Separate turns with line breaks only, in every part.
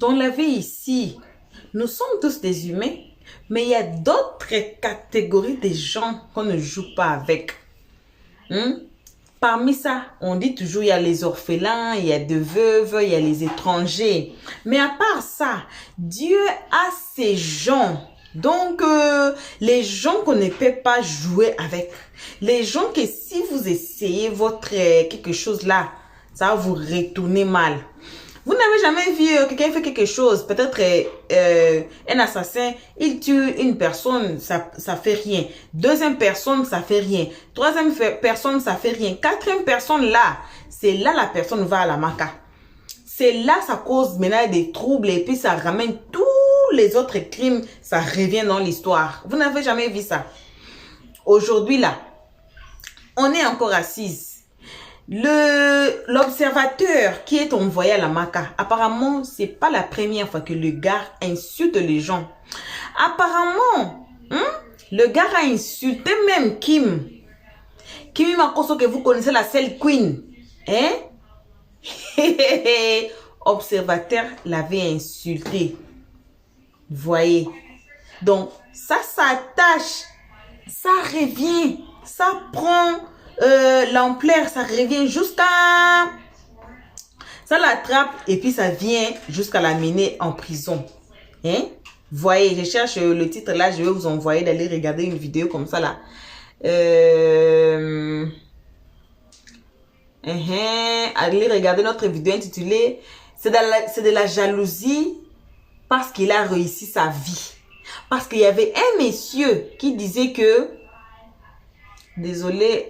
Dans la vie ici, nous sommes tous des humains, mais il y a d'autres catégories de gens qu'on ne joue pas avec. Parmi ça, on dit toujours il y a les orphelins, il y a des veuves, il y a les étrangers. Mais à part ça, Dieu a ces gens. Donc, les gens qu'on ne peut pas jouer avec. Les gens que si vous essayez votre quelque chose là, ça va vous retourner mal. Vous n'avez jamais vu quelqu'un faire quelque chose, peut-être un assassin, il tue une personne, ça fait rien. Deuxième personne, ça fait rien. Troisième personne, ça fait rien. Quatrième personne, là, c'est là la personne va à la maca. C'est là ça cause maintenant des troubles et puis ça ramène tous les autres crimes, ça revient dans l'histoire. Vous n'avez jamais vu ça. Aujourd'hui, là, on est encore assises. L'observateur qui est envoyé à la maca, apparemment, c'est pas la première fois que le gars insulte les gens. Apparemment, le gars a insulté même Kim. Kim Makoso que vous connaissez, la seule queen. Hein? Observateur l'avait insulté. Voyez. Donc, ça s'attache. Ça revient. Ça prend... l'ampleur, ça revient jusqu'à... Ça l'attrape et puis ça vient jusqu'à la mener en prison. Hein? Voyez, je cherche le titre là, je vais vous envoyer d'aller regarder une vidéo comme ça là. Allez regarder notre vidéo intitulée c'est de la jalousie parce qu'il a réussi sa vie. Parce qu'il y avait un monsieur qui disait que désolé,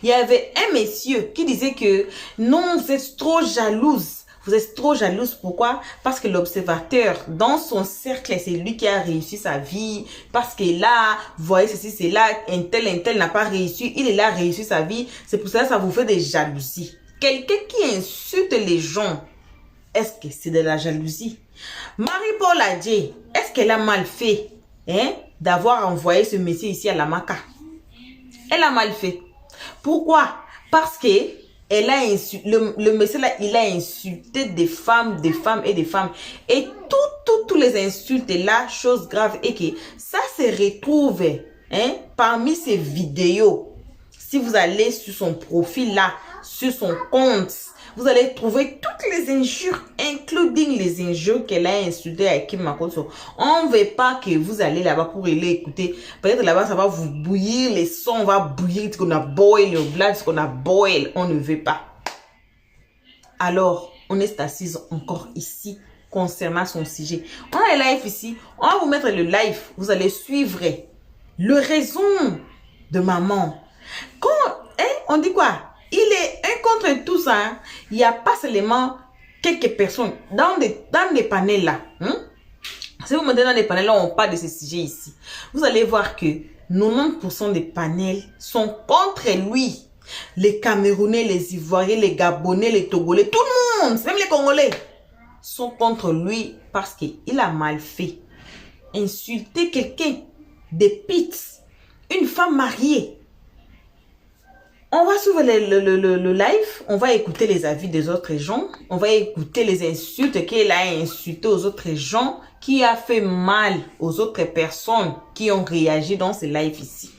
il y avait un monsieur qui disait que non, vous êtes trop jalouse. Vous êtes trop jalouse. Pourquoi? Parce que l'observateur, dans son cercle, c'est lui qui a réussi sa vie. Parce que là, vous voyez ceci, c'est là, un tel n'a pas réussi. Il est là, réussi sa vie. C'est pour ça que ça vous fait des jalousies. Quelqu'un qui insulte les gens, est-ce que c'est de la jalousie? Marie-Paul Adjé, est-ce qu'elle a mal fait d'avoir envoyé ce monsieur ici à la maca? Elle a mal fait. Pourquoi? Parce que elle a insulté, le monsieur là, il a insulté des femmes et des femmes. Et tous les insultes là, chose grave, et que ça se retrouve parmi ces vidéos. Si vous allez sur son profil là, sur son compte, vous allez trouver toutes les injures, including les injures qu'elle a insultées à Kim Makoso. On ne veut pas que vous allez là-bas pour aller écouter. Peut-être là-bas, ça va vous bouillir, les sons va bouillir, ce qu'on a boil, le blood, ce qu'on a boil. On ne veut pas. Alors, on est assise encore ici concernant son sujet. On a le live ici. On va vous mettre le live. Vous allez suivre le raison de maman. Quand, on dit quoi? Il est un contre tout ça. Il n'y a pas seulement quelques personnes dans des panels là. Si vous mettez dans les panels là, on parle de ce sujet ici. Vous allez voir que 90% des panels sont contre lui. Les Camerounais, les Ivoiriens, les Gabonais, les Togolais, tout le monde, même les Congolais, sont contre lui parce qu'il a mal fait. Insulter quelqu'un, des pits, une femme mariée. On va suivre le live, on va écouter les avis des autres gens, on va écouter les insultes qu'il a insultées aux autres gens, qui a fait mal aux autres personnes qui ont réagi dans ce live ici.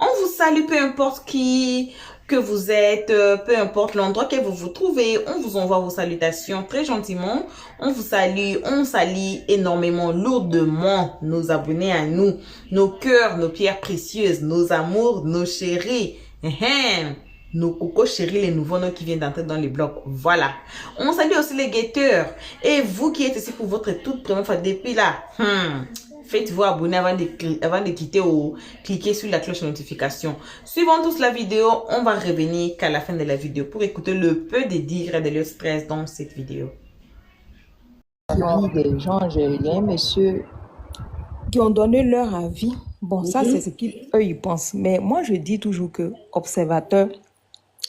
On vous salue, peu importe qui que vous êtes, peu importe l'endroit que vous vous trouvez, on vous envoie vos salutations très gentiment. On vous salue, on salue énormément, lourdement nos abonnés à nous, nos cœurs, nos pierres précieuses, nos amours, nos chéris. Nos cocos chéris, les nouveaux noms qui viennent d'entrer dans les blocs. Voilà. On salue aussi les guetteurs. Et vous qui êtes ici pour votre toute première fois depuis là, faites-vous abonner avant de quitter ou cliquer sur la cloche de notification. Suivons tous la vidéo. On va revenir qu'à la fin de la vidéo pour écouter le peu de dire et de leur stress dans cette vidéo.
Des gens, il y a un monsieur qui ont donné leur avis. Bon, ça, c'est ce qu'eux, ils pensent. Mais moi, je dis toujours que Observateur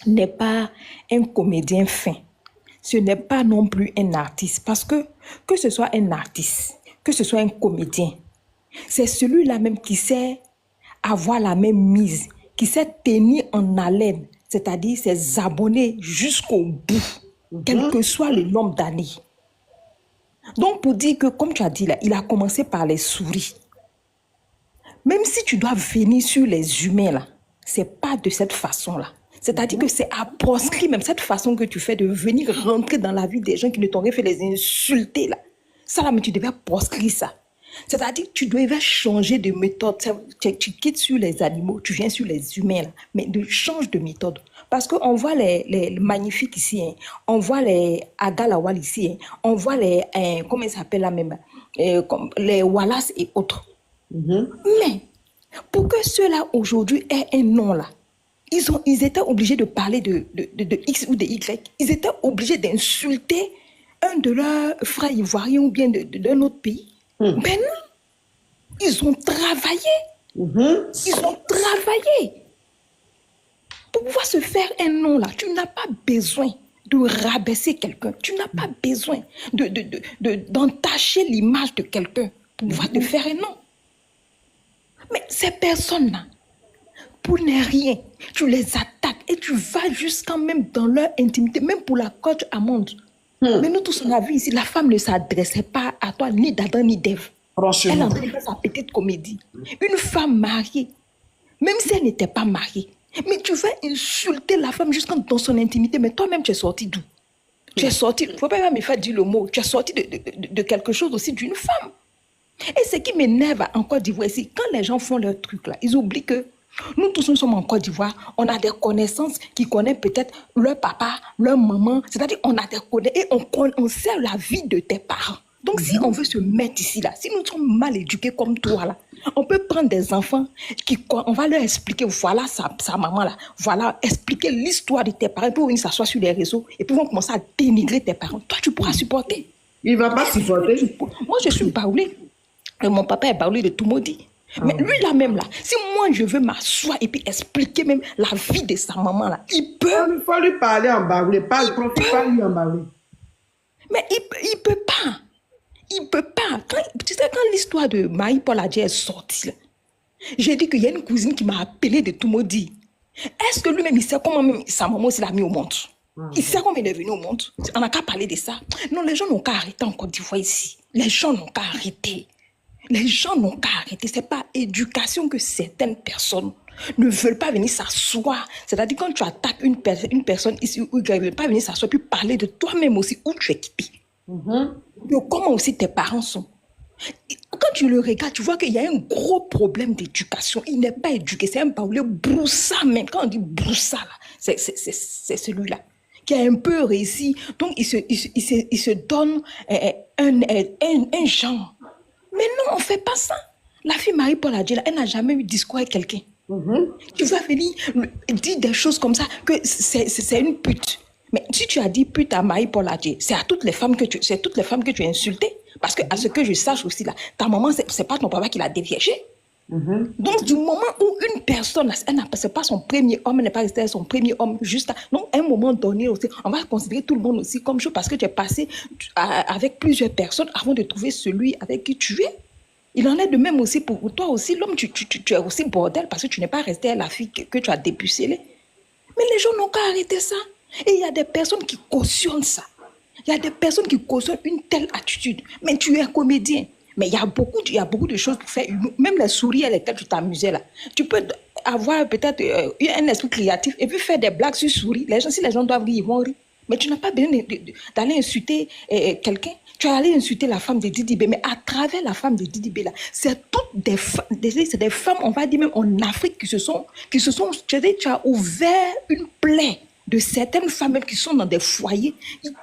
n'est pas un comédien fin. Ce n'est pas non plus un artiste. Parce que ce soit un artiste, que ce soit un comédien, c'est celui-là même qui sait avoir la même mise, qui sait tenir en haleine, c'est-à-dire ses abonnés jusqu'au bout, quel que soit le nombre d'années. Donc, pour dire que, comme tu as dit là, il a commencé par les souris. Même si tu dois venir sur les humains là, c'est pas de cette façon-là. C'est-à-dire que c'est à proscrire même cette façon que tu fais de venir rentrer dans la vie des gens qui ne t'ont rien fait, les insulter là. Ça là, mais tu devais proscrire ça. C'est-à-dire que tu devais changer de méthode. Tu quittes sur les animaux, tu viens sur les humains là. Mais change de méthode. Parce qu'on voit les magnifiques ici, hein. On voit les Agalawal ici, hein. On voit les, comment ils s'appellent là même, les Wallace et autres. Mais pour que ceux-là aujourd'hui aient un nom là, ils étaient obligés de parler de X ou de Y. Ils étaient obligés d'insulter un de leurs frères ivoiriens ou bien d'un autre pays. Ben non, ils ont travaillé. Ils ont travaillé. Pour pouvoir se faire un nom là, tu n'as pas besoin de rabaisser quelqu'un. Tu n'as pas besoin d'entacher l'image de quelqu'un pour pouvoir te faire un nom. Mais ces personnes-là, pour ne rien, tu les attaques et tu vas jusqu'à même dans leur intimité, même pour la coach amende. Mais nous tous on a vu ici, la femme ne s'adressait pas à toi, ni d'Adam ni d'Ève. Elle en faisait sa petite comédie. Une femme mariée, même si elle n'était pas mariée, mais tu vas insulter la femme jusqu'à dans son intimité, mais toi-même tu es sorti d'où? Tu es sorti, il ne faut pas me faire dire le mot, tu es sorti de quelque chose aussi d'une femme. Et ce qui m'énerve en Côte d'Ivoire ici, quand les gens font leur truc là, ils oublient que nous tous nous sommes en Côte d'Ivoire, on a des connaissances qui connaissent peut-être leur papa, leur maman, c'est-à-dire on a des connaissances et on sait la vie de tes parents. Donc si on veut se mettre ici là, si nous sommes mal éduqués comme toi là, on peut prendre des enfants, on va leur expliquer, voilà sa maman là, voilà, expliquer l'histoire de tes parents, pour venir s'asseoir sur les réseaux et puis vont commencer à dénigrer tes parents. Toi tu pourras supporter.
Il ne va pas supporter.
Moi je suis baoulée. Et mon papa est baoulé de tout maudit. Mais lui là même là, si moi je veux m'asseoir et puis expliquer même la vie de sa maman là, il peut.
Il faut lui parler en baoulé, pas lui en baoulé.
Mais il peut pas. Il peut pas. Tu sais, quand l'histoire de Marie-Paul Adjei est sortie là, j'ai dit qu'il y a une cousine qui m'a appelé de tout maudit. Est-ce que lui-même il sait comment même sa maman aussi l'a mis au monde? Il sait comment il est venu au monde? On n'a qu'à parler de ça. Non, les gens n'ont qu'à arrêter en Côte d'Ivoire ici. Les gens n'ont qu'à arrêter. Les gens n'ont qu'à arrêter. Ce n'est pas éducation que certaines personnes ne veulent pas venir s'asseoir. C'est-à-dire quand tu attaques une personne ici où elle ne veut pas venir s'asseoir puis parler de toi-même aussi où tu es quitté. De comment aussi tes parents sont. Quand tu le regardes, tu vois qu'il y a un gros problème d'éducation. Il n'est pas éduqué. C'est un baoulé broussa même. Quand on dit broussa, c'est celui-là qui a un peu réussi. Donc, il se donne un genre. Mais non, on ne fait pas ça. La fille Marie-Paul Adjei, elle n'a jamais eu discours avec quelqu'un. Tu vas venir dire des choses comme ça, que c'est une pute. Mais si tu as dit pute à Marie-Paul Adjei, c'est à toutes les femmes que tu as insultées. Parce que, à ce que je sache aussi, là, ta maman, ce n'est pas ton papa qui l'a déviégée. Donc, du moment où une personne, ce n'est pas son premier homme, elle n'est pas restée son premier homme, juste donc, à un moment donné aussi, on va considérer tout le monde aussi comme chose parce que tu es passé avec plusieurs personnes avant de trouver celui avec qui tu es. Il en est de même aussi pour toi aussi, l'homme, tu es aussi bordel parce que tu n'es pas resté à la fille que tu as dépucellée. Mais les gens n'ont qu'à arrêter ça. Et il y a des personnes qui cautionnent ça. Il y a des personnes qui cautionnent une telle attitude. Mais tu es un comédien. Mais il y a beaucoup de choses pour faire. Même les souris à lesquelles tu t'amusais là. Tu peux avoir peut-être un esprit créatif et puis faire des blagues sur souris. Si les gens doivent rire, ils vont rire. Mais tu n'as pas besoin d'aller insulter quelqu'un. Tu as allé insulter la femme de Didi B. Mais à travers la femme de Didi B là, c'est toutes des femmes, on va dire même en Afrique, qui se sont, tu as ouvert une plaie de certaines femmes qui sont dans des foyers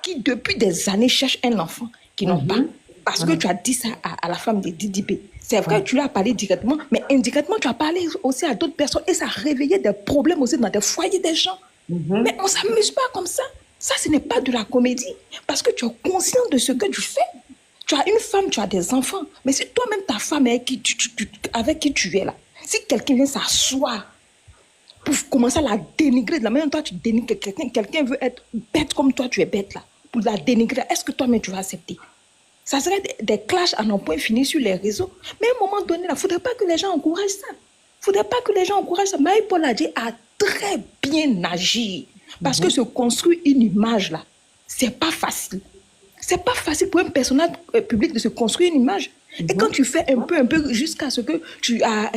qui depuis des années cherchent un enfant qui n'ont pas. Parce que tu as dit ça à la femme de Didi B. C'est vrai, tu lui as parlé directement, mais indirectement, tu as parlé aussi à d'autres personnes et ça a réveillé des problèmes aussi dans des foyers des gens. Mais on ne s'amuse pas comme ça. Ça, ce n'est pas de la comédie. Parce que tu es conscient de ce que tu fais. Tu as une femme, tu as des enfants. Mais c'est toi-même ta femme avec qui tu es là. Si quelqu'un vient s'asseoir pour commencer à la dénigrer, de la même toi tu dénigres quelqu'un veut être bête comme toi, tu es bête là, pour la dénigrer, est-ce que toi-même tu vas accepter? Ça serait des clashs à non point finis sur les réseaux. Mais à un moment donné, il ne faudrait pas que les gens encouragent ça. Il ne faudrait pas que les gens encouragent ça. Marie-Paul Adjei a très bien agi. Parce que se construire une image là, ce n'est pas facile. C'est pas facile pour un personnage public de se construire une image. Et quand tu fais un peu, jusqu'à ce que tu as,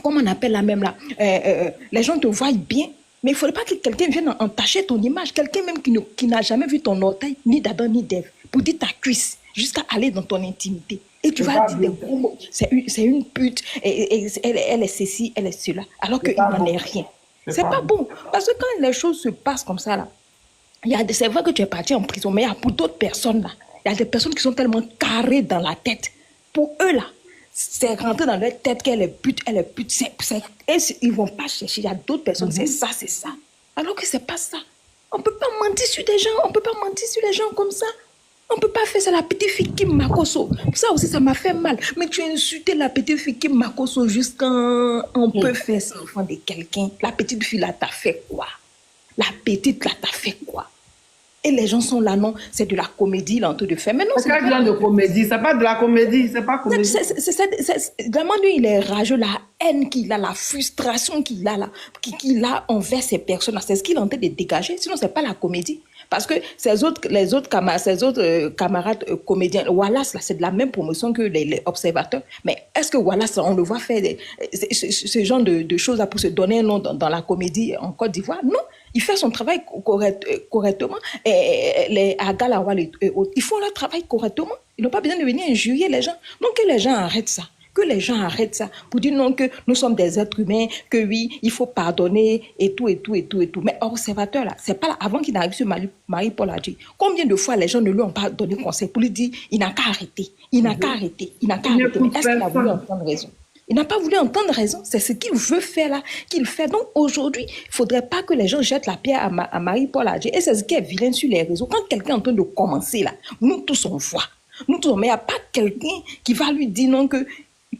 comment on appelle la même là, les gens te voient bien. Mais il ne faudrait pas que quelqu'un vienne entacher ton image. Quelqu'un même qui n'a jamais vu ton orteil, ni d'Adam, ni d'Ève, pour dire ta cuisse, jusqu'à aller dans ton intimité. Et tu vas dire des gros mots. C'est une pute, elle est ceci, elle est cela. Alors qu'il n'en est rien. C'est pas bon. Parce que quand les choses se passent comme ça, là, c'est vrai que tu es parti en prison, mais il y a pour d'autres personnes, là, il y a des personnes qui sont tellement carrées dans la tête. Pour eux, là, c'est rentré dans leur tête qu'elle est pute, elle est pute. Ils ne vont pas chercher. Il y a d'autres personnes, c'est ça. Alors que ce n'est pas ça. On ne peut pas mentir sur des gens. On ne peut pas mentir sur les gens comme ça. On ne peut pas faire ça. La petite fille qui m'acoso. Ça aussi, ça m'a fait mal. Mais tu as insulté la petite fille qui m'acoso jusqu'à on peut faire ça enfant de quelqu'un. La petite fille là, t'as fait quoi? La petite là, t'as fait quoi? Et les gens sont là, non, c'est de la comédie, là, en train de faire. Mais non,
c'est pas de comédie, c'est pas de la comédie, c'est pas comédie.
Vraiment, lui, il est rageux, la haine qu'il a, la frustration qu'il a, là, qu'il a envers ces personnes-là, c'est ce qu'il est en train de dégager, sinon, c'est pas la comédie. Parce que les autres camarades comédiens, Wallace, là, c'est de la même promotion que les observateurs. Mais est-ce que Wallace, on le voit faire ce genre de choses là pour se donner un nom dans la comédie en Côte d'Ivoire? Non. Il fait son travail correctement. Et les Agalawal, ils font leur travail correctement. Ils n'ont pas besoin de venir injurier les gens. Donc, que les gens arrêtent ça. Que les gens arrêtent ça. Pour dire non, que nous sommes des êtres humains, que oui, il faut pardonner et tout. Mais observateur, là, c'est pas là. Avant qu'il n'arrive sur Marie-Paul a dit, combien de fois les gens ne lui ont pas donné conseil pour lui dire, il n'a qu'à arrêter. Il n'a qu'à arrêter. Mais est-ce qu'il a voulu entendre raison? Il n'a pas voulu entendre raison. C'est ce qu'il veut faire là, qu'il fait. Donc aujourd'hui, il ne faudrait pas que les gens jettent la pierre à Marie-Paul Adjei. Et c'est ce qui est vilain sur les réseaux. Quand quelqu'un est en train de commencer là, nous tous on voit. Mais il n'y a pas quelqu'un qui va lui dire non que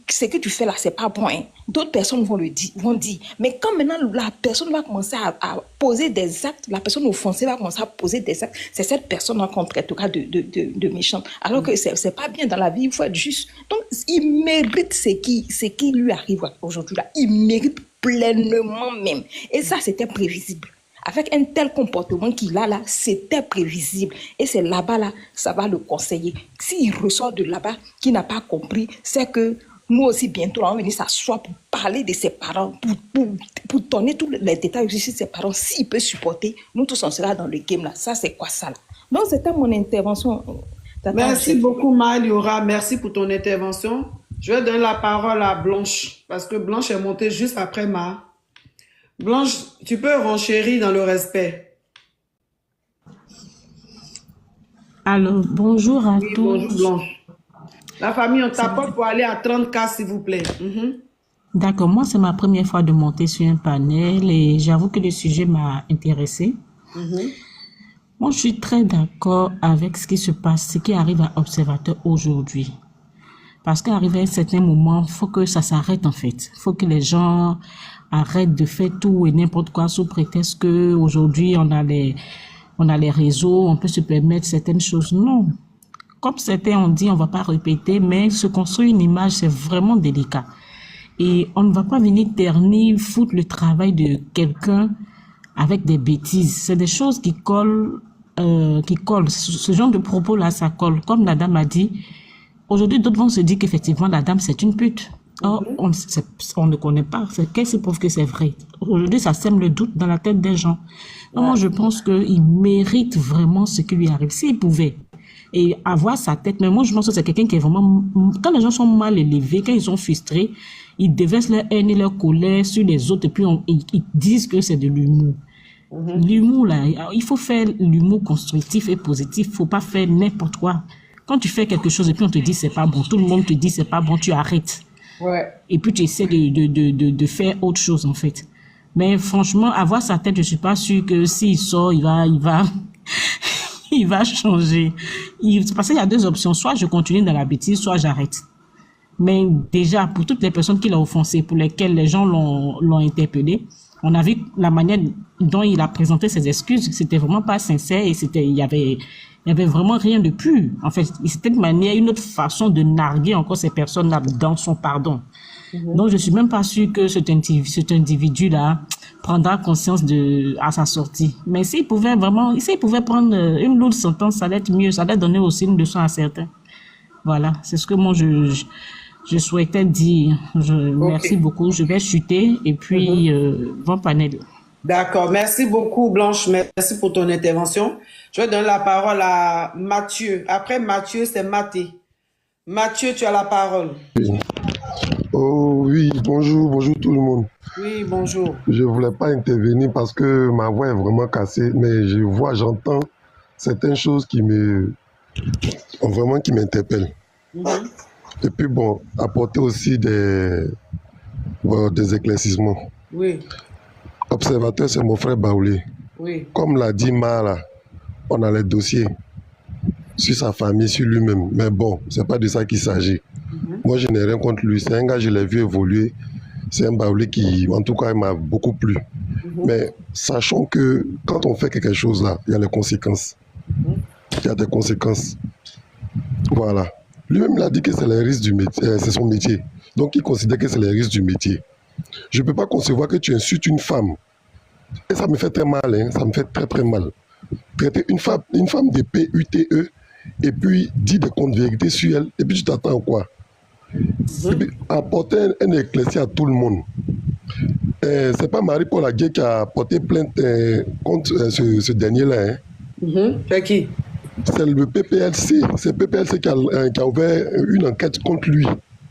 ce que tu fais là, c'est pas bon. Hein. D'autres personnes vont dire. Mais quand maintenant la personne va commencer à poser des actes, la personne offensée va commencer à poser des actes, c'est cette personne qu'on traitera de méchante. Alors que c'est pas bien dans la vie, il faut être juste. Donc, il mérite ce qui lui arrive aujourd'hui là. Il mérite pleinement même. Et ça, c'était prévisible. Avec un tel comportement qu'il a là, c'était prévisible. Et c'est là-bas, là, ça va le conseiller. S'il ressort de là-bas, qu'il n'a pas compris, c'est que nous aussi, bientôt, on va venir s'asseoir pour parler de ses parents, pour donner tous les détails aussi sur ses parents. S'il peut supporter, nous tous, on sera dans le game là. Ça, c'est quoi ça là? Donc, c'était mon intervention.
Merci beaucoup, Maëliora. Merci pour ton intervention. Je vais donner la parole à Blanche, parce que Blanche est montée juste après Ma. Blanche, tu peux renchérir dans le respect.
Alors, bonjour à tous.
Bonjour, Blanche. La famille, on t'apporte pour aller à 30K, s'il vous plaît.
D'accord, moi, c'est ma première fois de monter sur un panel et j'avoue que le sujet m'a intéressée. Moi, je suis très d'accord avec ce qui se passe, ce qui arrive à Observateur aujourd'hui. Parce qu'arrivé à un certain moment, il faut que ça s'arrête en fait. Il faut que les gens arrêtent de faire tout et n'importe quoi sous prétexte qu'aujourd'hui, on a les réseaux, on peut se permettre certaines choses. Non. Comme certains ont dit, on ne va pas répéter, mais se construire une image, c'est vraiment délicat. Et on ne va pas venir ternir, foutre le travail de quelqu'un avec des bêtises. C'est des choses qui collent. Ce genre de propos-là, ça colle. Comme la dame a dit, aujourd'hui, d'autres vont se dire qu'effectivement, la dame, c'est une pute. Or, on ne connaît pas. Qu'est-ce qui prouve que c'est vrai? Aujourd'hui, ça sème le doute dans la tête des gens. Donc, moi, je pense qu'il mérite vraiment ce qui lui arrive. S'il pouvait et avoir sa tête. Mais moi, je pense que c'est quelqu'un qui est vraiment... Quand les gens sont mal élevés, quand ils sont frustrés, ils déversent leur haine et leur colère sur les autres et puis ils disent que c'est de l'humour. L'humour, là, il faut faire l'humour constructif et positif. Il ne faut pas faire n'importe quoi. Quand tu fais quelque chose et puis on te dit c'est pas bon, tout le monde te dit c'est pas bon, tu arrêtes. Et puis tu essaies de faire autre chose, en fait. Mais franchement, avoir sa tête, je suis pas sûre que s'il sort, il va il va changer. Parce qu'il y a deux options. Soit je continue dans la bêtise, soit j'arrête. Mais déjà, pour toutes les personnes qui l'ont offensé, pour lesquelles les gens l'ont interpellé, on a vu la manière dont il a présenté ses excuses. C'était vraiment pas sincère et il y avait vraiment rien de pur. En fait, c'était une autre façon de narguer encore ces personnes-là dans son pardon. Donc, je suis même pas sûre que cet individu-là, prendra conscience à sa sortie. Mais s'il pouvait prendre une lourde sentence, ça allait être mieux, ça allait donner aussi une leçon à certains. Voilà, c'est ce que moi je souhaitais dire. Merci beaucoup, je vais chuter et puis bon panel.
D'accord, merci beaucoup Blanche, merci pour ton intervention. Je vais donner la parole à Mathieu. Après Mathieu, c'est Mathé. Mathieu, tu as la parole.
Oui. Oh oui, bonjour tout le monde.
Oui, bonjour.
Je voulais pas intervenir parce que ma voix est vraiment cassée, mais j'entends certaines choses qui m'interpellent. Et puis bon, apporter aussi des éclaircissements.
Oui.
Observateur, c'est mon frère Baoulé.
Oui.
Comme l'a dit Mara, on a les dossiers sur sa famille, sur lui-même. Mais bon, c'est pas de ça qu'il s'agit. Moi, je n'ai rien contre lui. C'est un gars, je l'ai vu évoluer. C'est un Baoulé qui, en tout cas, il m'a beaucoup plu. Mais sachons que quand on fait quelque chose là, il y a les conséquences. Il y a des conséquences. Voilà. Lui-même, il a dit que c'est les risques du métier, c'est son métier. Donc, il considère que c'est les risques du métier. Je ne peux pas concevoir que tu insultes une femme. Et ça me fait très mal, hein, ça me fait très très mal. Traiter une femme de PUTE et puis dire des contes vérités sur elle, et puis tu t'attends à quoi? Et puis, apporter un éclairci à tout le monde. C'est pas Marie-Paul Aguet qui a porté plainte contre ce dernier-là. Hein.
C'est qui?
C'est le PPLC. C'est le PPLC qui a ouvert une enquête contre lui.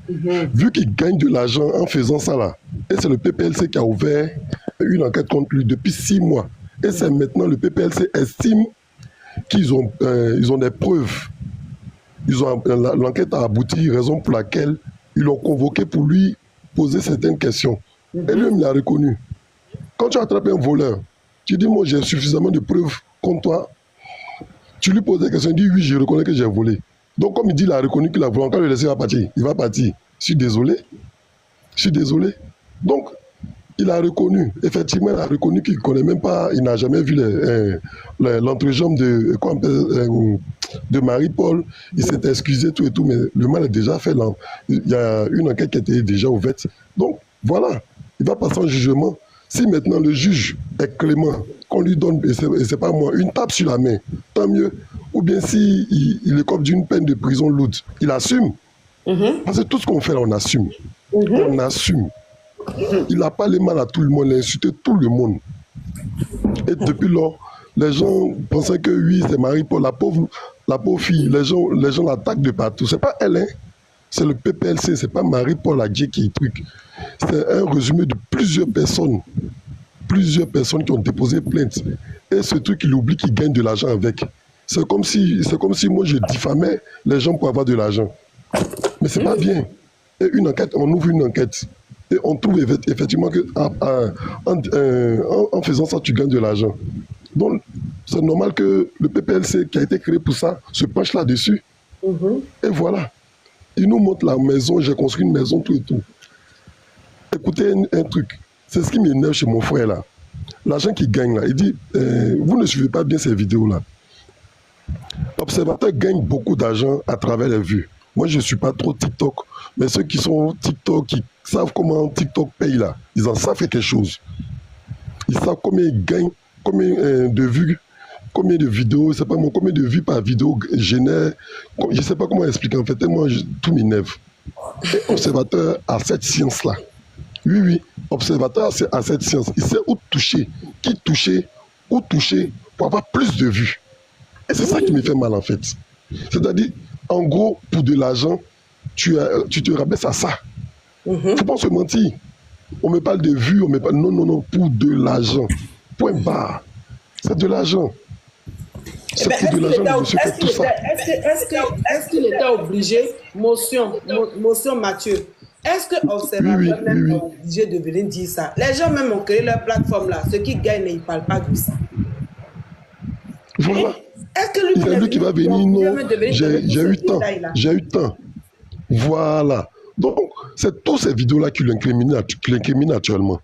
Vu qu'il gagne de l'argent en faisant ça là, et c'est le PPLC qui a ouvert une enquête contre lui depuis 6 mois. Et c'est maintenant le PPLC estime qu'ils ont des preuves. L'enquête a abouti, raison pour laquelle ils l'ont convoqué pour lui poser certaines questions. Et lui, il a reconnu. Quand tu attrapes un voleur, tu dis, moi j'ai suffisamment de preuves contre toi. Tu lui poses des questions, il dit, oui, je reconnais que j'ai volé. Donc, comme il dit, il a reconnu qu'il a volé, encore le laisser partir. Il va partir. Je suis désolé. Donc, il a reconnu, effectivement, il a reconnu qu'il ne connaît même pas, il n'a jamais vu l'entrejambe de Marie-Paul. Il s'est excusé, tout et tout, mais le mal est déjà fait. Là. Il y a une enquête qui était déjà ouverte. Donc, voilà, il va passer en jugement. Si maintenant le juge est clément, qu'on lui donne, et c'est pas moi, une tape sur la main, tant mieux. Ou bien si il écope d'une peine de prison lourde, il assume. Parce que tout ce qu'on fait là, on assume. On assume. Il n'a pas les mal à tout le monde, il a insulté tout le monde. Et depuis lors, les gens pensaient que oui, c'est Marie-Paul, la pauvre fille, les gens l'attaquent de partout. C'est pas elle, hein. C'est le PPLC, c'est pas Marie-Paul Adjé qui est truc. C'est un résumé de plusieurs personnes qui ont déposé plainte. Et ce truc, il oublie qu'il gagne de l'argent avec. C'est comme si moi je diffamais les gens pour avoir de l'argent. Mais c'est pas bien. Et une enquête, on ouvre une enquête. Et on trouve effectivement en faisant ça, tu gagnes de l'argent. Donc, c'est normal que le PPLC qui a été créé pour ça se penche là-dessus. Et voilà. Il nous montre la maison, j'ai construit une maison, tout et tout. Écoutez un truc, c'est ce qui m'énerve chez mon frère là. L'argent qu'il gagne là, il dit, vous ne suivez pas bien ces vidéos là. L'observateur gagne beaucoup d'argent à travers les vues. Moi, je ne suis pas trop TikTok, mais ceux qui sont TikTok, qui savent comment TikTok paye là, ils en savent quelque chose. Ils savent combien ils gagnent, combien de vues, combien de vidéos, c'est pas moi, combien de vues par vidéo génère. Je ne sais pas comment expliquer en fait, tellement tout m'énerve. Et observateur a cette science-là. Oui, observateur a cette science. Il sait où toucher, qui toucher, où toucher pour avoir plus de vues. Et c'est ça qui me fait mal en fait. C'est-à-dire, en gros, pour de l'argent, tu te rabaisses à ça. Faut pas se mentir. On me parle de vues, on me parle... Non, pour de l'argent. Point barre. C'est de l'argent. C'est pour de l'argent, monsieur, pour tout ça.
Est-ce qu'il était obligé, motion Mathieu, est-ce que l'observateur est obligé de venir dire ça? Les gens même ont créé leur plateforme là. Ceux qui gagnent, ils ne parlent pas de ça.
Voilà.
Est-ce que
il y a lui qui va venir, non, j'ai eu temps. Voilà. Donc, c'est toutes ces vidéos-là qui l'incriminent actuellement.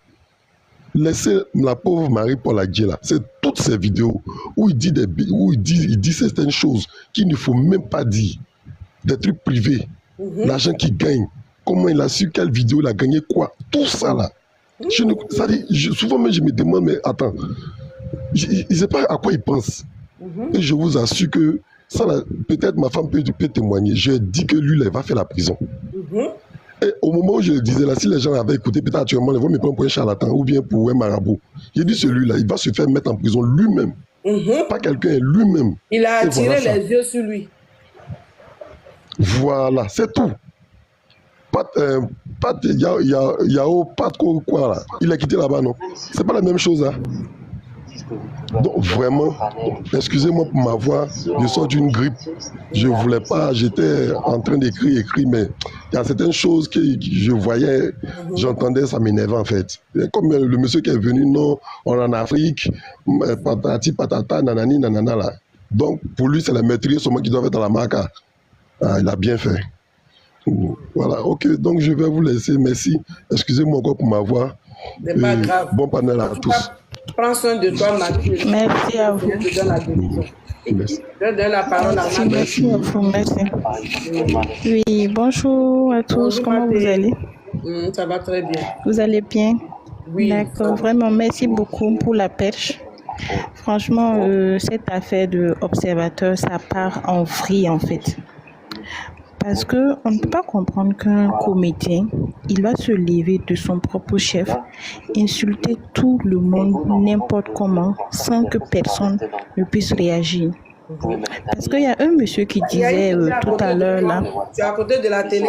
Laissez la pauvre Marie-Paul Adjé là, c'est toutes ces vidéos où il dit certaines choses qu'il ne faut même pas dire. Des trucs privés, l'argent qu'il gagne, comment il a su quelle vidéo il a gagné quoi, tout ça là. Ça dit, souvent même je me demande, mais attends, je ne sais pas à quoi ils pensent. Et je vous assure que ça, peut-être ma femme peut témoigner. Je dis que lui, là, il va faire la prison. Et au moment où je le disais, là, si les gens avaient écouté, peut-être actuellement, ils vont me prendre pour un charlatan ou bien pour un marabout. J'ai dit celui-là, il va se faire mettre en prison lui-même. Pas quelqu'un, lui-même.
Il a
Et
attiré
voilà
les yeux sur lui.
Voilà, c'est tout. Pas de quoi là. Il a quitté là-bas, non? C'est pas la même chose, hein? Donc vraiment, excusez-moi pour ma voix, je sors d'une grippe. Je voulais pas, j'étais en train d'écrire, mais il y a certaines choses que je voyais, j'entendais, ça m'énervait en fait. Et comme le monsieur qui est venu, non, on est en Afrique, patati patata, nanani, nanana là. Donc pour lui, c'est la maîtrise seulement qui doit être dans la marque. Ah, il a bien fait. Voilà, ok, donc je vais vous laisser, merci. Excusez-moi encore pour ma voix.
C'est pas grave.
Bon panel à tous.
Prends soin de toi, Mathieu.
Merci à vous.
Je te donne la décision.
Merci.
Je donne la parole à Mathieu.
Merci à vous. Merci. Oui, bonjour à tous.
Bonjour,
Comment
Mathieu.
vous allez?
Ça va très bien.
Vous allez bien?
Oui.
D'accord. Vraiment, merci beaucoup pour la perche. Franchement, cette affaire de observateur, ça part en vrille en fait. Parce qu'on ne peut pas comprendre qu'un comédien, il va se lever de son propre chef, insulter tout le monde n'importe comment, sans que personne ne puisse réagir. Parce qu'il y a un monsieur qui disait tout à l'heure là.
Tu es à côté de la télé?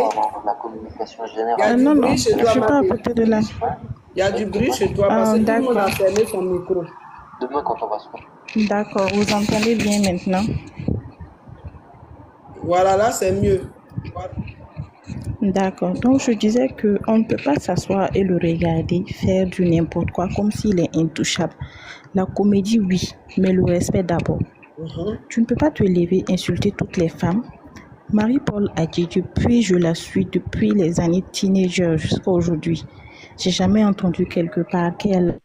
Non, non, je ne suis pas à côté de là.
Il y a du bruit chez toi parce que tout le monde a fermé son micro.
D'accord, vous entendez bien maintenant?
Voilà, là c'est mieux.
D'accord. Donc, je disais qu'on ne peut pas s'asseoir et le regarder faire du n'importe quoi comme s'il est intouchable. La comédie, oui, mais le respect d'abord. Tu ne peux pas te lever, insulter toutes les femmes. Marie-Paul a dit depuis, je la suis depuis les années teenager jusqu'à aujourd'hui. J'ai jamais entendu quelque part qu'elle...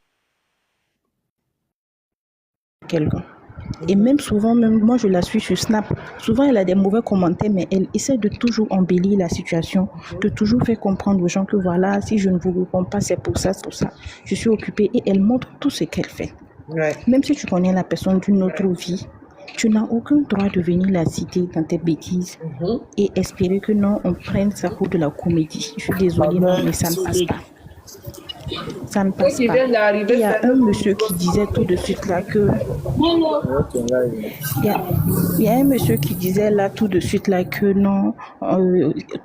quelqu'un. Et même souvent, même moi je la suis sur Snap, souvent elle a des mauvais commentaires, mais elle essaie de toujours embellir la situation, de toujours faire comprendre aux gens que voilà, si je ne vous réponds pas, c'est pour ça, je suis occupée, et elle montre tout ce qu'elle fait.
Ouais.
Même si tu connais la personne d'une autre vie, tu n'as aucun droit de venir la citer dans tes bêtises et espérer que non, on prenne ça pour de la comédie. Je suis désolée, non, mais ça ne passe pas. Ça ne passe pas. Il y a un monsieur qui disait tout de suite là que... Il y a un monsieur qui disait là tout de suite là que non,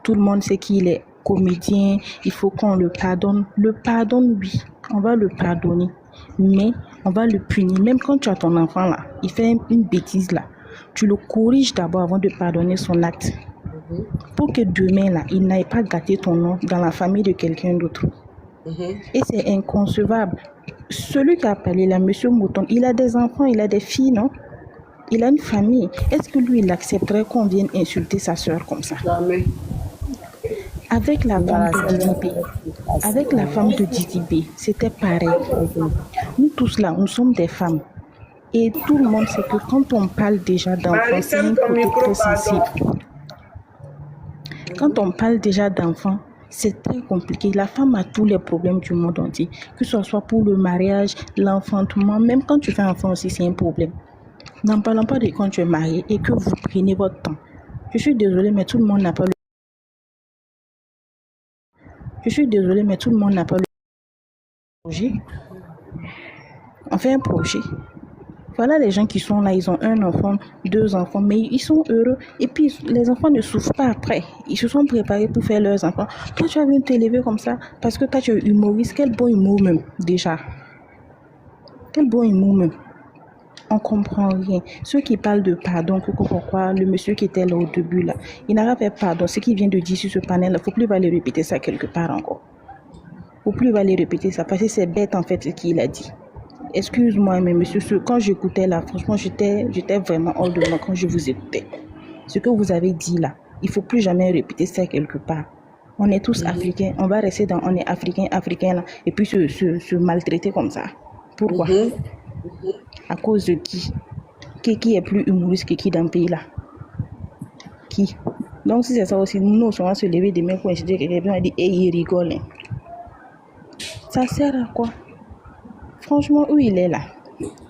tout le monde sait qu'il est comédien, il faut qu'on le pardonne. Le pardonne, oui, on va le pardonner, mais on va le punir. Même quand tu as ton enfant là, il fait une bêtise là, tu le corriges d'abord avant de pardonner son acte. Pour que demain là, il n'aille pas gâter ton nom dans la famille de quelqu'un d'autre. Et c'est inconcevable. Celui qui a parlé là, monsieur Mouton, il a des enfants, il a des filles, non? Il a une famille. Est-ce que lui, il accepterait qu'on vienne insulter sa soeur comme ça?
Jamais.
Avec la femme de Didi B, avec la femme de Didi B, c'était pareil. Nous tous là, nous sommes des femmes. Et tout le monde sait que quand on parle déjà d'enfants, c'est un côté très sensible. Quand on parle déjà d'enfants, c'est très compliqué. La femme a tous les problèmes du monde entier, que ce soit pour le mariage, l'enfantement, même quand tu fais un enfant aussi, c'est un problème. N'en parlons pas de quand tu es marié et que vous prenez votre temps. Je suis désolée, mais tout le monde n'a pas le... projet. On fait un projet. Voilà les gens qui sont là, ils ont un enfant, 2 enfants, mais ils sont heureux. Et puis, les enfants ne souffrent pas après. Ils se sont préparés pour faire leurs enfants. Toi, tu as vu t'élever comme ça, parce que toi, tu es humoriste. Quel bon humour même, déjà. Quel bon humour même. On comprend rien. Ceux qui parlent de pardon, pourquoi le monsieur qui était là au début, là, il n'a pas fait pardon. Ce qu'il vient de dire sur ce panel, il ne faut plus aller répéter ça quelque part encore. Il ne faut plus aller répéter ça, parce que c'est bête, en fait, ce qu'il a dit. Excuse-moi, mais monsieur, quand j'écoutais là, franchement, j'étais vraiment hors de moi quand je vous écoutais. Ce que vous avez dit là, il ne faut plus jamais répéter ça quelque part. On est tous africains, on va rester on est africain là, et puis se maltraiter comme ça. Pourquoi? À cause de qui? Qui est plus humoriste que qui dans le pays là? Qui? Donc si c'est ça aussi, nous, on va se lever demain pour insulter quelqu'un, on va dire, et il rigole.
Ça sert à quoi? Franchement, où il est là?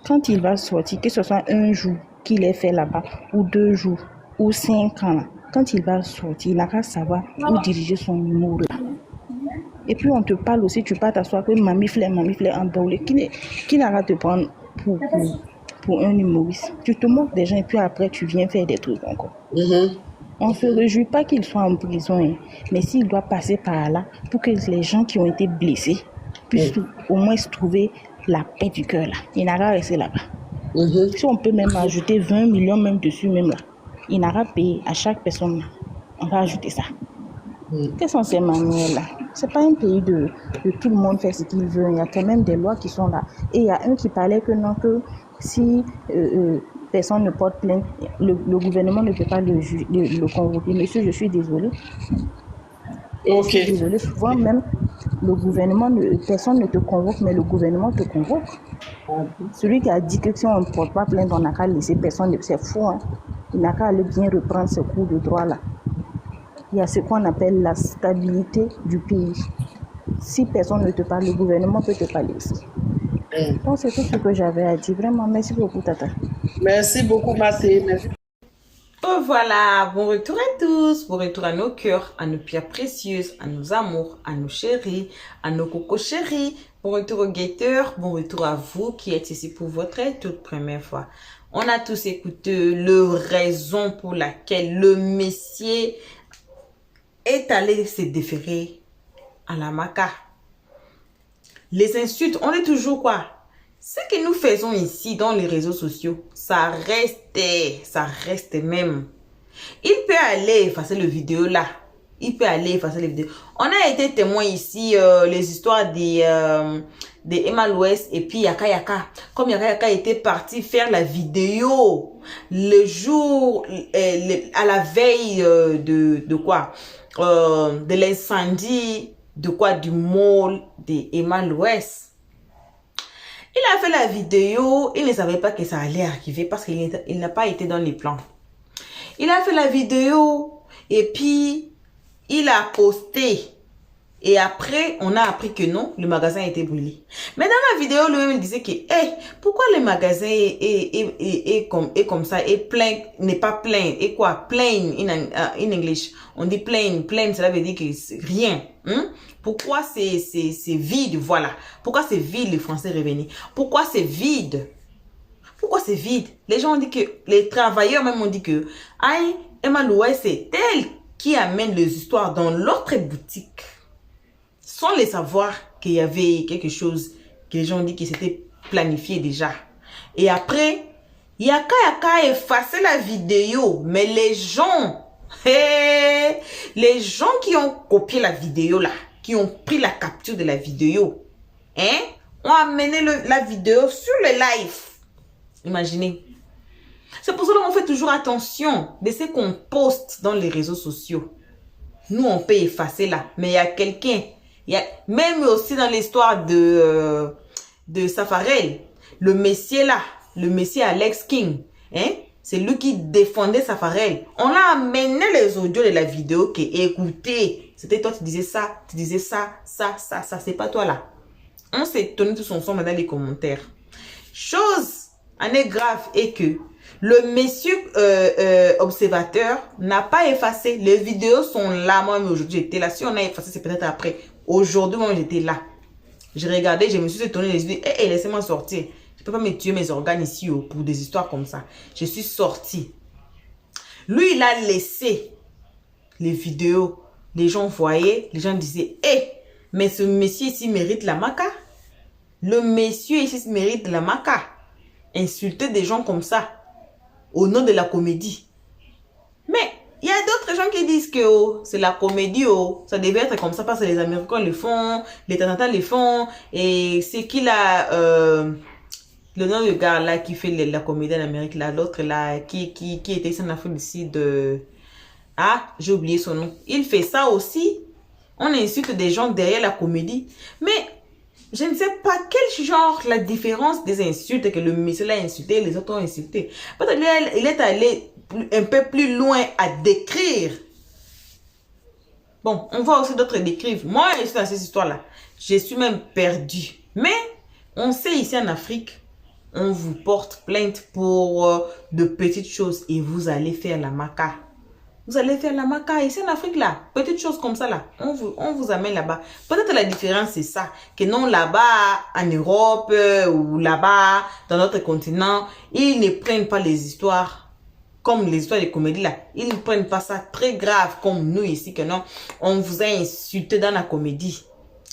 Quand il va sortir, que ce soit un jour qu'il ait fait là-bas, ou 2 jours, ou 5 ans, là, quand il va sortir, il n'a qu'à savoir où diriger son humour là. Et puis on te parle aussi, tu pars t'asseoir que mamifleur en daoulé. Qui n'a qu'à te prendre pour un humoriste? Tu te moques des gens et puis après tu viens faire des trucs encore. On ne se réjouit pas qu'il soit en prison, hein, mais s'il doit passer par là pour que les gens qui ont été blessés puissent au moins se trouver la paix du cœur là. Il n'a qu'à rester là-bas. Si on peut même ajouter 20 millions même dessus même là, il n'a qu'à payer à chaque personne là. On va ajouter ça. Quelles sont ces manières-là? C'est pas un pays de tout le monde faire ce qu'il veut. Il y a quand même des lois qui sont là. Et il y a un qui parlait que non, que si personne ne porte plainte, le gouvernement ne peut pas le convoquer. Monsieur, je suis désolée. Je suis désolée. Souvent même, le gouvernement, personne ne te convoque, mais le gouvernement te convoque. Celui qui a dit que si on ne porte pas plainte, on n'a qu'à laisser personne, c'est faux. Hein. Il n'a qu'à aller bien reprendre ses cours de droit là. Il y a ce qu'on appelle la stabilité du pays. Si personne ne te parle, le gouvernement peut te parler aussi. Donc c'est tout ce que j'avais à dire. Vraiment, merci beaucoup, Tata.
Merci beaucoup, Maté. Merci.
Oh voilà, bon retour à tous, bon retour à nos cœurs, à nos pierres précieuses, à nos amours, à nos chéris, à nos cocos chéris. Bon retour aux guetteurs, bon retour à vous qui êtes ici pour votre toute première fois. On a tous écouté le raison pour laquelle le Messie est allé se déférer à la Maca. Les insultes, on est toujours quoi? Ce que nous faisons ici dans les réseaux sociaux, ça reste même. Il peut aller effacer le vidéo là. Il peut aller effacer les vidéos. On a été témoin ici, les histoires des Emma Louest et puis Yaka Yaka. Comme Yaka Yaka était parti faire la vidéo le jour, à la veille de quoi? De l'incendie, de quoi? Du mall des Emma Louest. Il a fait la vidéo, il ne savait pas que ça allait arriver parce qu'il n'a pas été dans les plans. Il a fait la vidéo et puis il a posté. Et après, on a appris que non, le magasin a été brûlé. Mais dans la vidéo, lui-même, il disait que, pourquoi le magasin est comme ça, est plein, n'est pas plein, et quoi, plain in English. On dit plain, cela veut dire que c'est rien. Pourquoi c'est vide, voilà. Pourquoi c'est vide, les Français revenaient. Pourquoi c'est vide? Pourquoi c'est vide? Les gens ont dit que, les travailleurs même ont dit que, Emma Louest, c'est elle qui amène les histoires dans l'autre boutique. Sans les savoir qu'il y avait quelque chose que les gens ont dit que c'était planifié déjà. Et après, Yaka Yaka a effacé la vidéo. Mais les gens qui ont copié la vidéo là, qui ont pris la capture de la vidéo, ont amené la vidéo sur le live. Imaginez. C'est pour ça qu'on fait toujours attention de ce qu'on poste dans les réseaux sociaux. Nous, on peut effacer là. Mais il y a quelqu'un. Même aussi dans l'histoire de Safarel, le Messie là, le Messie Alex King, c'est lui qui défendait Safarel. On a amené les audios de la vidéo qui écoutez, c'était toi, tu disais ça, ça, c'est pas toi là. On s'est étonné tout son son dans les commentaires. Chose, année grave est que le monsieur observateur n'a pas effacé. Les vidéos sont là. Moi, aujourd'hui, j'étais là. Si on a effacé, c'est peut-être après. Aujourd'hui, moi, j'étais là. J'ai regardé, je me suis étonnée. Je me suis dit, laissez-moi sortir. Je ne peux pas me tuer mes organes ici pour des histoires comme ça. Je suis sortie. Lui, il a laissé les vidéos. Les gens voyaient. Les gens disaient, mais ce monsieur ici mérite la maca. Le monsieur ici mérite la maca. Insulter des gens comme ça. Au nom de la comédie. Mais il y a d'autres gens qui disent que c'est la comédie, ça devait être comme ça parce que les Américains le font, les Tanatans le font, et c'est qu'il a le nom du gars là qui fait la comédie en Amérique, là, l'autre là qui était ici en Afrique du Sud, j'ai oublié son nom. Il fait ça aussi. On insulte des gens derrière la comédie, mais je ne sais pas quel genre la différence des insultes que le monsieur a insulté, les autres ont insulté. Peut-être il est allé un peu plus loin à décrire. Bon, on voit aussi d'autres décrivent. Moi, je suis dans cette histoire-là. Je suis même perdue. Mais on sait ici en Afrique, on vous porte plainte pour de petites choses et vous allez faire la maca. Vous allez faire la maca ici en Afrique là, petites choses comme ça là, on vous amène là-bas. Peut-être la différence c'est ça, que non là-bas en Europe ou là-bas dans notre continent, ils ne prennent pas les histoires comme les histoires de comédie là. Ils ne prennent pas ça très grave comme nous ici, que non, on vous a insulté dans la comédie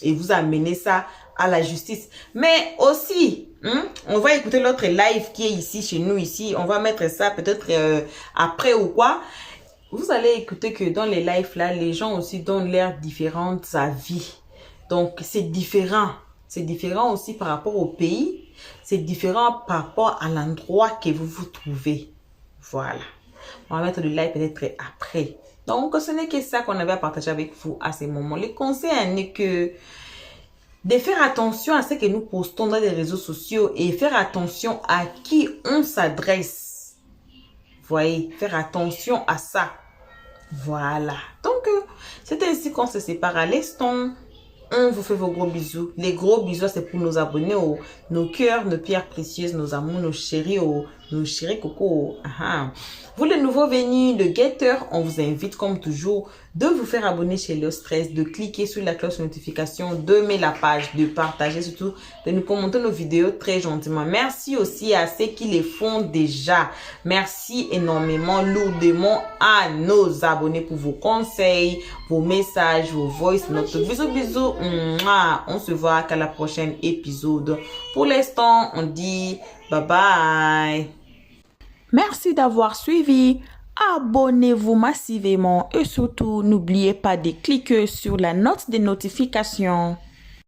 et vous amenez ça à la justice. Mais aussi, on va écouter l'autre live qui est ici chez nous ici, on va mettre ça peut-être après ou quoi. Vous allez écouter que dans les lives là, les gens aussi donnent l'air différentes avis. Donc, c'est différent. C'est différent aussi par rapport au pays. C'est différent par rapport à l'endroit que vous vous trouvez. Voilà. On va mettre le live peut-être après. Donc, ce n'est que ça qu'on avait à partager avec vous à ce moment. Le conseil n'est que de faire attention à ce que nous postons dans les réseaux sociaux et faire attention à qui on s'adresse. Voyez, faire attention à ça. Voilà. Donc, c'est ainsi qu'on se sépare à l'instant. On vous fait vos gros bisous. Les gros bisous, c'est pour nos abonnés, nos cœurs, nos pierres précieuses, nos amours, nos chéris, nos chéris coco. Vous les nouveaux venus de Getter, on vous invite comme toujours de vous faire abonner chez Le Stress, de cliquer sur la cloche de notification, de mettre la page, de partager surtout, de nous commenter nos vidéos très gentiment. Merci aussi à ceux qui les font déjà. Merci énormément, lourdement à nos abonnés pour vos conseils, vos messages, vos voice notes. Bisous, bisous. On se voit qu'à la prochaine épisode. Pour l'instant, on dit bye bye.
Merci d'avoir suivi. Abonnez-vous massivement et surtout n'oubliez pas de cliquer sur la note de notification.